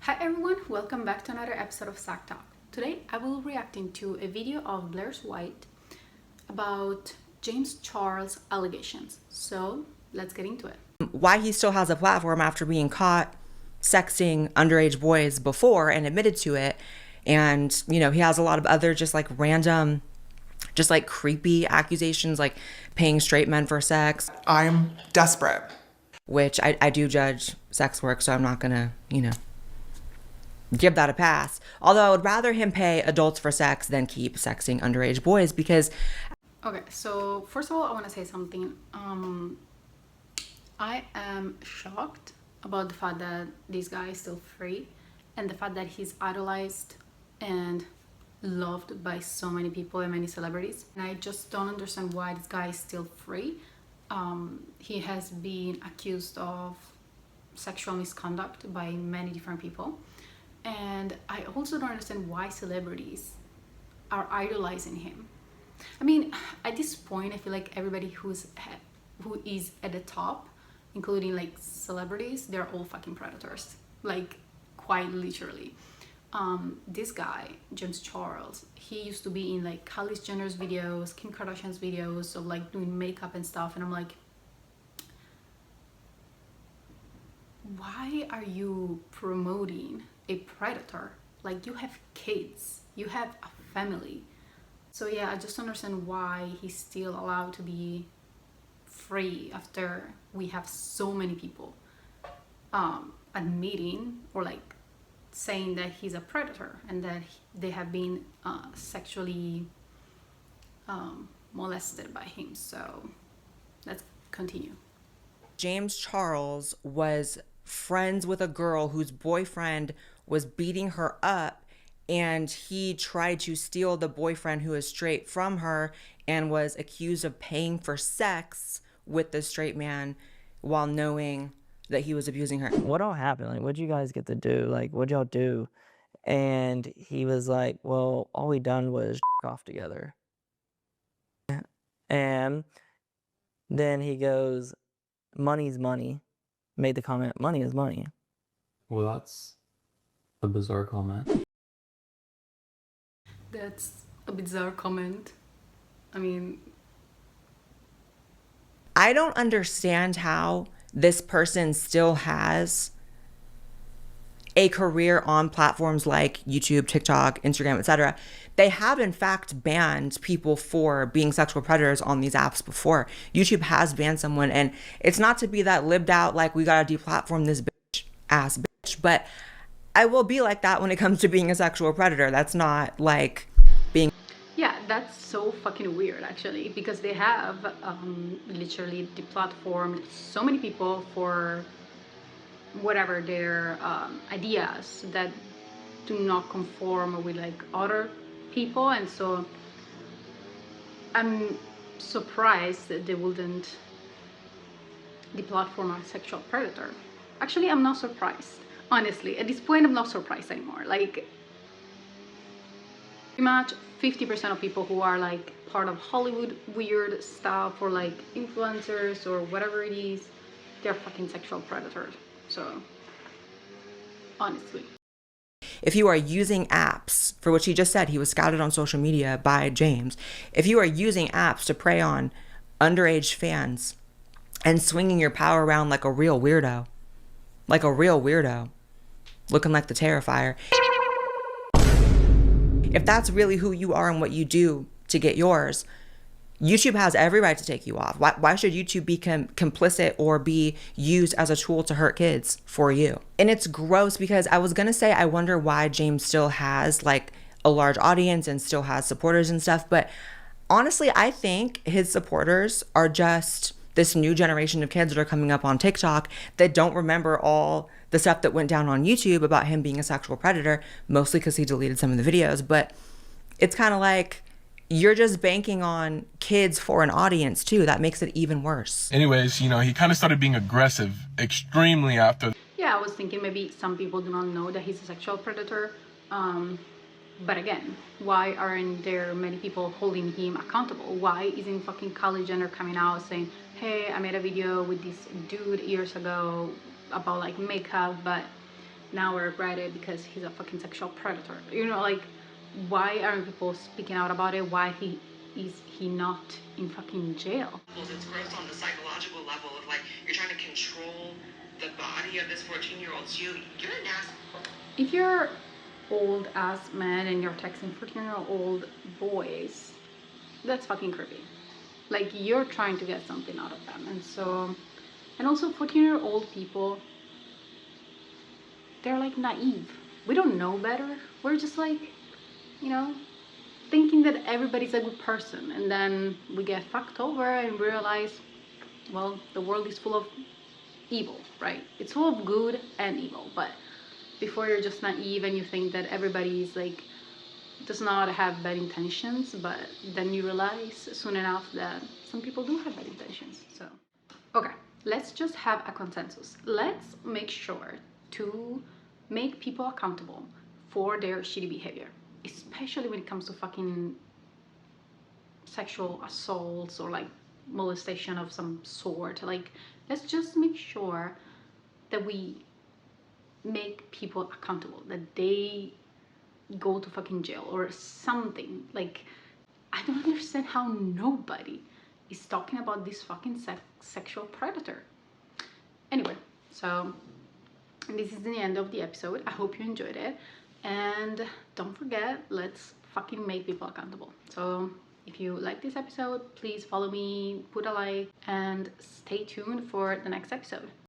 Hi everyone, welcome back to another episode of Sack Talk. Today I will be reacting to a video of Blair White about James Charles allegations. So let's get into it. Why he still has a platform after being caught sexting underage boys before and admitted to it. And, you know, he has a lot of other just like random, just like creepy accusations, like paying straight men for sex. I'm desperate. Which I do judge sex work, so I'm not gonna, give that a pass. Although I would rather him pay adults for sex than keep sexting underage boys because... Okay, so first of all, I want to say something. I am shocked about the fact that this guy is still free and the fact that he's idolized and loved by so many people and many celebrities. And I just don't understand why this guy is still free. He has been accused of sexual misconduct by many different people. And I also don't understand why celebrities are idolizing him. I mean, at this point, I feel like everybody who is at the top, including like celebrities, they're all fucking predators. Like, quite literally. This guy, James Charles, he used to be in like Kylie Jenner's videos, Kim Kardashian's videos of like doing makeup and stuff. And I'm like, why are you promoting a predator? Like, you have kids, you have a family. So yeah, I just don't understand why he's still allowed to be free after we have so many people admitting or like saying that he's a predator and that they have been sexually molested by him. So let's continue. James Charles was friends with a girl whose boyfriend was beating her up, and he tried to steal the boyfriend who is straight from her and was accused of paying for sex with the straight man while knowing that he was abusing her. What all happened? Like, what'd you guys get to do? Like, what'd y'all do? And he was like, well, all we done was off together. And then he goes, money's money. Made the comment, money is money. Well, that's a bizarre comment. That's a bizarre comment. I mean, I don't understand how this person still has a career on platforms like YouTube, TikTok, Instagram, etc. They have in fact banned people for being sexual predators on these apps before. YouTube has banned someone, and it's not to be that lived out like we gotta deplatform this ass bitch, but I will be like that when it comes to being a sexual predator. That's not like being... yeah, that's so fucking weird actually, because they have literally deplatformed so many people for whatever their ideas that do not conform with like other people. And so I'm surprised that they wouldn't deplatform a sexual predator. Actually, I'm not surprised. Honestly, at this point, I'm not surprised anymore. Like, pretty much 50% of people who are like part of Hollywood weird stuff or like influencers or whatever it is, they're fucking sexual predators. So, honestly. If you are using apps, for which he just said he was scouted on social media by James, if you are using apps to prey on underage fans and swinging your power around like a real weirdo, looking like the Terrifier, if that's really who you are and what you do to get yours, YouTube has every right to take you off. Why should YouTube be complicit or be used as a tool to hurt kids for you? And it's gross because I was going to say, I wonder why James still has like a large audience and still has supporters and stuff. But honestly, I think his supporters are just this new generation of kids that are coming up on TikTok that don't remember all the stuff that went down on YouTube about him being a sexual predator, mostly because he deleted some of the videos. But it's kind of like, you're just banking on kids for an audience too. That makes it even worse. Anyways, you know, he kind of started being aggressive extremely after. Yeah, I was thinking maybe some people do not know that he's a sexual predator. But again, why aren't there many people holding him accountable? Why isn't fucking Kylie Jenner coming out saying, hey, I made a video with this dude years ago about like makeup, but now I regret it because he's a fucking sexual predator. You know, like, why aren't people speaking out about it? Why is he not in fucking jail? It's gross on the psychological level of like you're trying to control the body of this 14-year-old. So you're a nasty. If you're old ass man and you're texting 14-year-old boys, that's fucking creepy. Like, you're trying to get something out of them. And also 14-year-old people, they're like naive. We don't know better. We're just like, you know, thinking that everybody's a good person, and then we get fucked over and realize, well, the world is full of evil, right? It's full of good and evil, but before you're just naive and you think that everybody's like does not have bad intentions, but then you realize soon enough that some people do have bad intentions. So okay, let's just have a consensus. Let's make sure to make people accountable for their shitty behavior, especially when it comes to fucking sexual assaults or like molestation of some sort. Like, let's just make sure that we make people accountable, that they go to fucking jail or something. Like, I don't understand how nobody is talking about this fucking sexual predator. Anyway, so this is the end of the episode. I hope you enjoyed it, and don't forget, let's fucking make people accountable. So if you like this episode, please follow me, put a like, and stay tuned for the next episode.